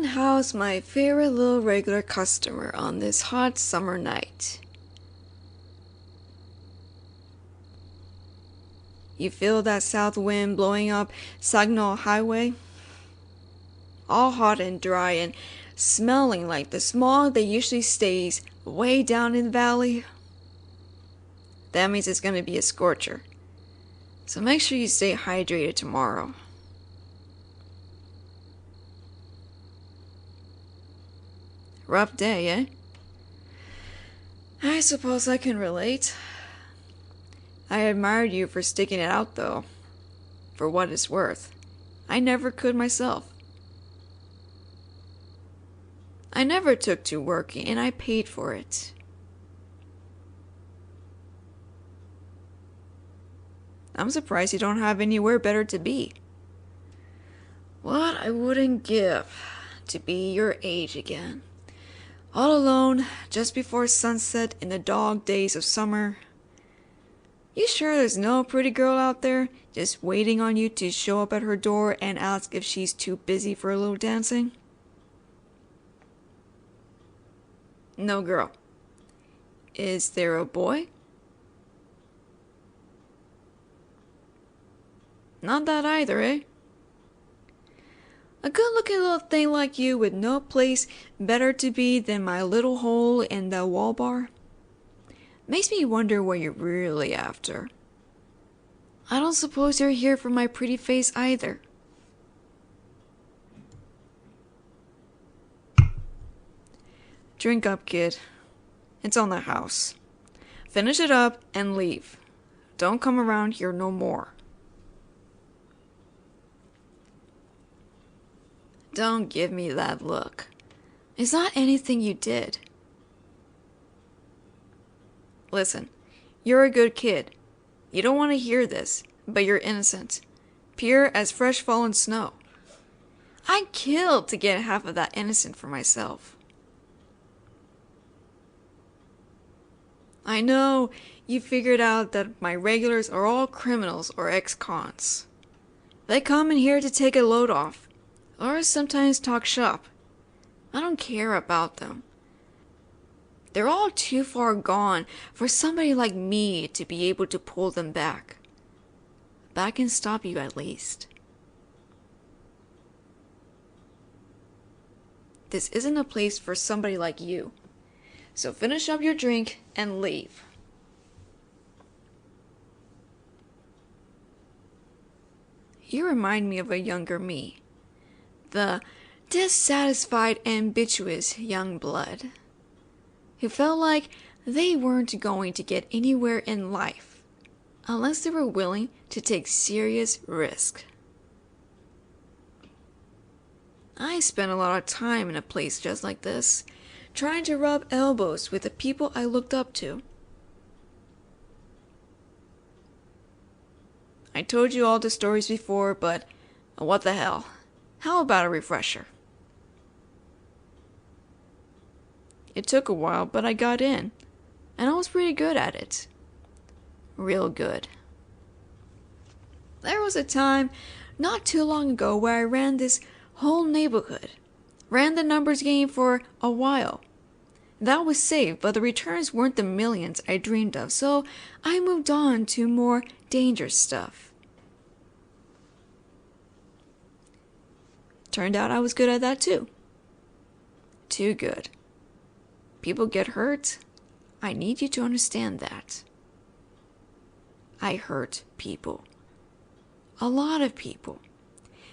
And how's my favorite little regular customer on this hot summer night? You feel that south wind blowing up Signal Highway? All hot and dry and smelling like the smog that usually stays way down in the valley? That means it's going to be a scorcher. So make sure you stay hydrated tomorrow. Rough day, eh? I suppose I can relate. I admired you for sticking it out, though. For what it's worth. I never could myself. I never took to working, and I paid for it. I'm surprised you don't have anywhere better to be. What I wouldn't give to be your age again. All alone, just before sunset in the dog days of summer. You sure there's no pretty girl out there just waiting on you to show up at her door and ask if she's too busy for a little dancing? No girl. Is there a boy? Not that either, eh? A good-looking little thing like you with no place better to be than my little hole in the wall bar? Makes me wonder what you're really after. I don't suppose you're here for my pretty face either. Drink up, kid. It's on the house. Finish it up and leave. Don't come around here no more. Don't give me that look. It's not anything you did. Listen, you're a good kid. You don't want to hear this, but you're innocent. Pure as fresh fallen snow. I'd kill to get half of that innocent for myself. I know you figured out that my regulars are all criminals or ex-cons. They come in here to take a load off, or sometimes talk shop. I don't care about them. They're all too far gone for somebody like me to be able to pull them back. But I can stop you at least. This isn't a place for somebody like you. So finish up your drink and leave. You remind me of a younger me. The dissatisfied, ambitious young blood. Who felt like they weren't going to get anywhere in life unless they were willing to take serious risk. I spent a lot of time in a place just like this, trying to rub elbows with the people I looked up to. I told you all the stories before, but what the hell? How about a refresher? It took a while, but I got in, and I was pretty good at it. Real good. There was a time not too long ago where I ran this whole neighborhood. Ran the numbers game for a while. That was safe, but the returns weren't the millions I dreamed of, so I moved on to more dangerous stuff. Turned out I was good at that too. Too good. People get hurt. I need you to understand that. I hurt people. A lot of people.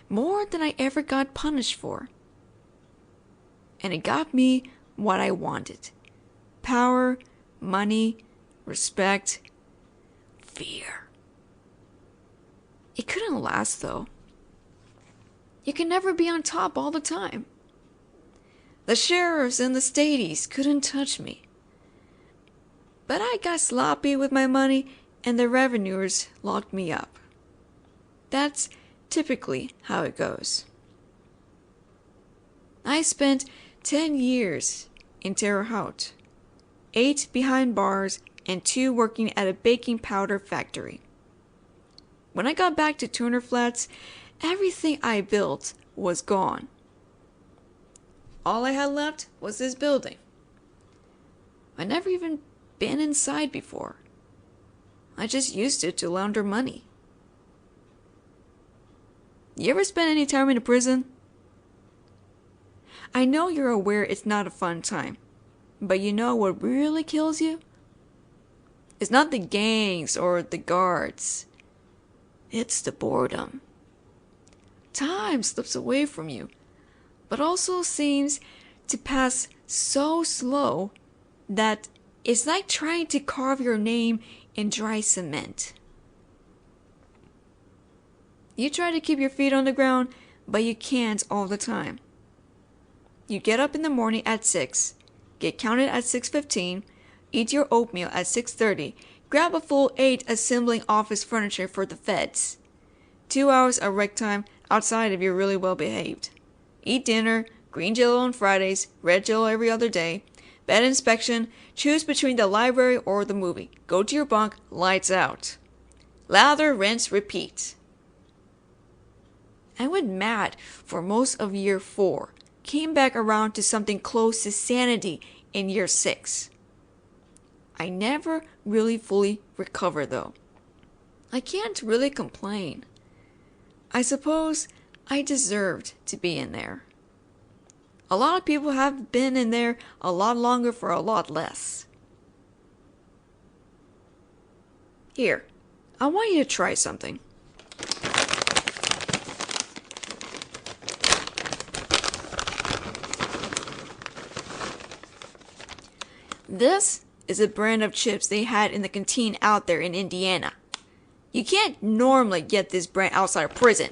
More than I ever got punished for. And it got me what I wanted. Power, money, respect, fear. It couldn't last though. You can never be on top all the time. The sheriffs and the stadies couldn't touch me. But I got sloppy with my money and the revenuers locked me up. That's typically how it goes. I spent 10 years in Terre Haute, 8 behind bars, and 2 working at a baking powder factory. When I got back to Turner Flats, everything I built was gone. all I had left was this building. I'd never even been inside before. I just used it to launder money. You ever spend any time in a prison? I know you're aware it's not a fun time, but you know what really kills you? It's not the gangs or the guards. It's the boredom. Time slips away from you, but also seems to pass so slow that it's like trying to carve your name in dry cement. You try to keep your feet on the ground, but you can't all the time. You get up in the morning at 6, get counted at 6:15, eat your oatmeal at 6:30, grab a full 8 assembling office furniture for the feds. 2 hours of rec time outside if you're really well behaved. Eat dinner, green jello on Fridays, red jello every other day. Bed inspection, choose between the library or the movie. Go to your bunk, lights out. Lather, rinse, repeat. I went mad for most of year 4. Came back around to something close to sanity in year 6. I never really fully recovered though. I can't really complain. I suppose I deserved to be in there. A lot of people have been in there a lot longer for a lot less. Here, I want you to try something. This is a brand of chips they had in the canteen out there in Indiana. You can't normally get this brand outside of prison.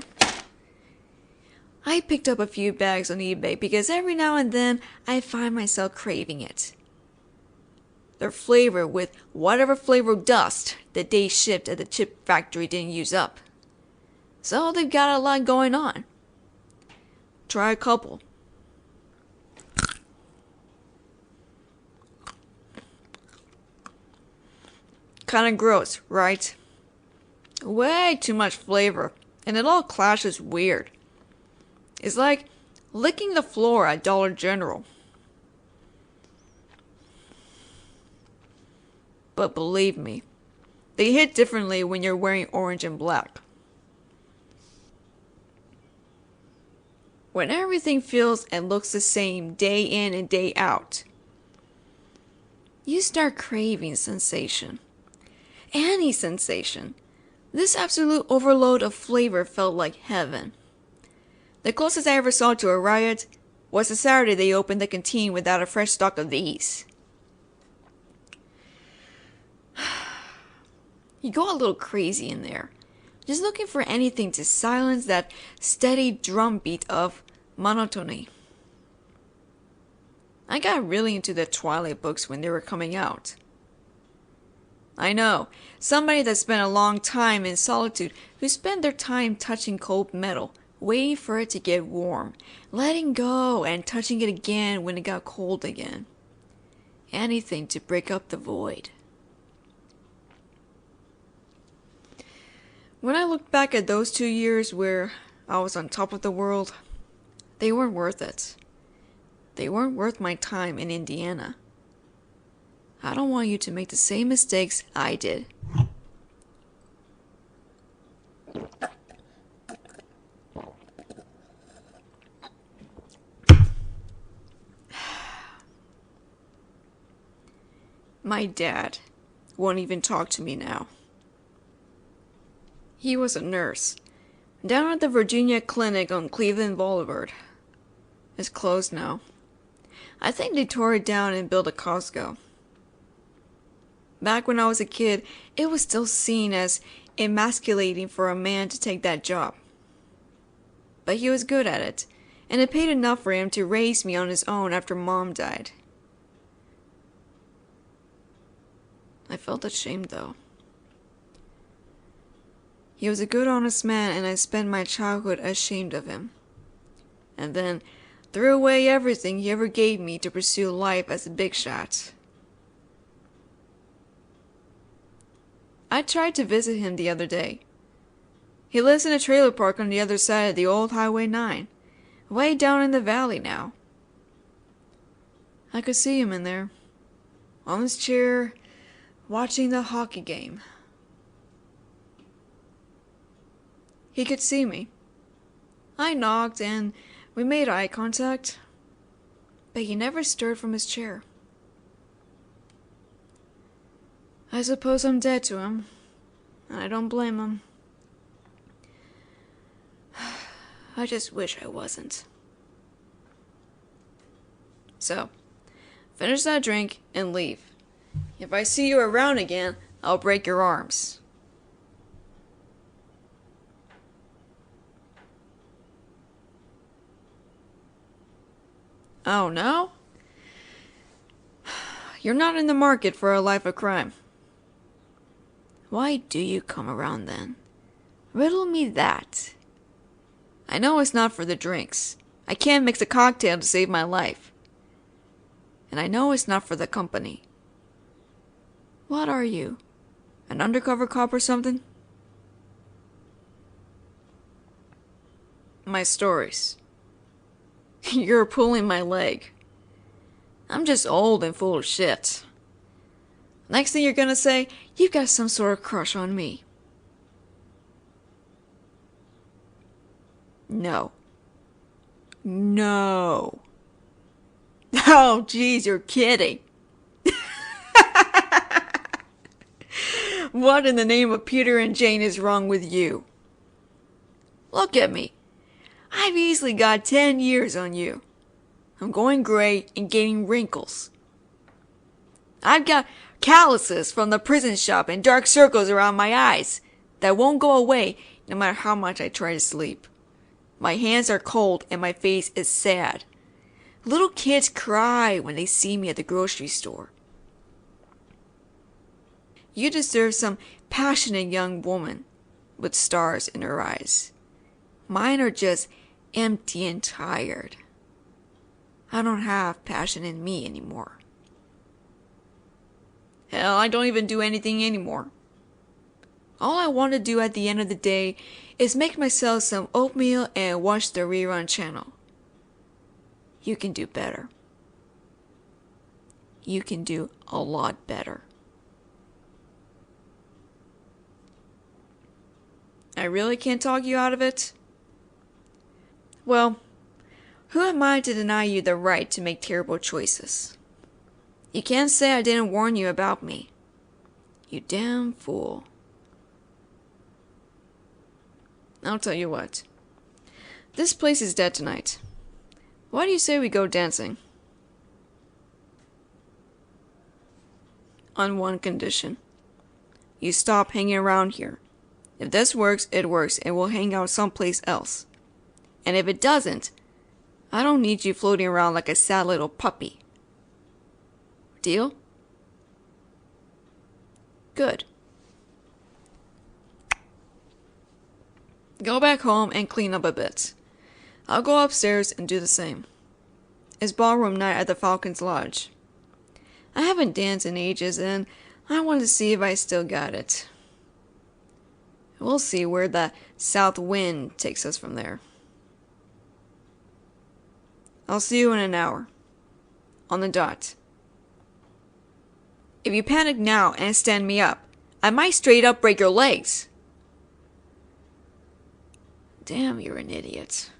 I picked up a few bags on eBay because every now and then I find myself craving it. They're flavored with whatever flavor dust that they shipped at the chip factory didn't use up. So they've got a lot going on. Try a couple. Kinda gross, right? Way too much flavor, and it all clashes weird. It's like licking the floor at Dollar General. But believe me, they hit differently when you're wearing orange and black. When everything feels and looks the same day in and day out, you start craving sensation. Any sensation. This absolute overload of flavor felt like heaven. The closest I ever saw to a riot was the Saturday they opened the canteen without a fresh stock of these. You go a little crazy in there, just looking for anything to silence that steady drumbeat of monotony. I got really into the Twilight books when they were coming out. I know, somebody that spent a long time in solitude, who spent their time touching cold metal, waiting for it to get warm, letting go and touching it again when it got cold again. Anything to break up the void. When I look back at those 2 years where I was on top of the world, they weren't worth it. They weren't worth my time in Indiana. I don't want you to make the same mistakes I did. My dad won't even talk to me now. He was a nurse down at the Virginia Clinic on Cleveland Boulevard. It's closed now. I think they tore it down and built a Costco. Back when I was a kid, it was still seen as emasculating for a man to take that job. But he was good at it, and it paid enough for him to raise me on his own after Mom died. I felt ashamed though. He was a good, honest man, and I spent my childhood ashamed of him. And then threw away everything he ever gave me to pursue life as a big shot. I tried to visit him the other day. He lives in a trailer park on the other side of the old Highway 9, way down in the valley now. I could see him in there, on his chair, watching the hockey game. He could see me. I knocked and we made eye contact, but he never stirred from his chair. I suppose I'm dead to him, and I don't blame him. I just wish I wasn't. So, finish that drink and leave. If I see you around again, I'll break your arms. Oh no? You're not in the market for a life of crime. Why do you come around then? Riddle me that. I know it's not for the drinks. I can't mix a cocktail to save my life. And I know it's not for the company. What are you? An undercover cop or something? My stories. You're pulling my leg. I'm just old and full of shit. Next thing you're gonna say, you've got some sort of crush on me. No. No. Oh, geez, you're kidding. What in the name of Peter and Jane is wrong with you? Look at me. I've easily got 10 years on you. I'm going gray and gaining wrinkles. I've got calluses from the prison shop and dark circles around my eyes that won't go away no matter how much I try to sleep. My hands are cold and my face is sad. Little kids cry when they see me at the grocery store. You deserve some passionate young woman with stars in her eyes. Mine are just empty and tired. I don't have passion in me anymore. Hell, I don't even do anything anymore. All I want to do at the end of the day is make myself some oatmeal and watch the rerun channel. You can do better. You can do a lot better. I really can't talk you out of it? Well, who am I to deny you the right to make terrible choices? You can't say I didn't warn you about me. You damn fool. I'll tell you what. This place is dead tonight. Why do you say we go dancing? On one condition. You stop hanging around here. If this works, it works, and we'll hang out someplace else. And if it doesn't, I don't need you floating around like a sad little puppy. Deal? Good. Go back home and clean up a bit. I'll go upstairs and do the same. It's ballroom night at the Falcon's Lodge. I haven't danced in ages and I want to see if I still got it. We'll see where the south wind takes us from there. I'll see you in an hour. On the dot. If you panic now and stand me up, I might straight up break your legs. Damn, you're an idiot.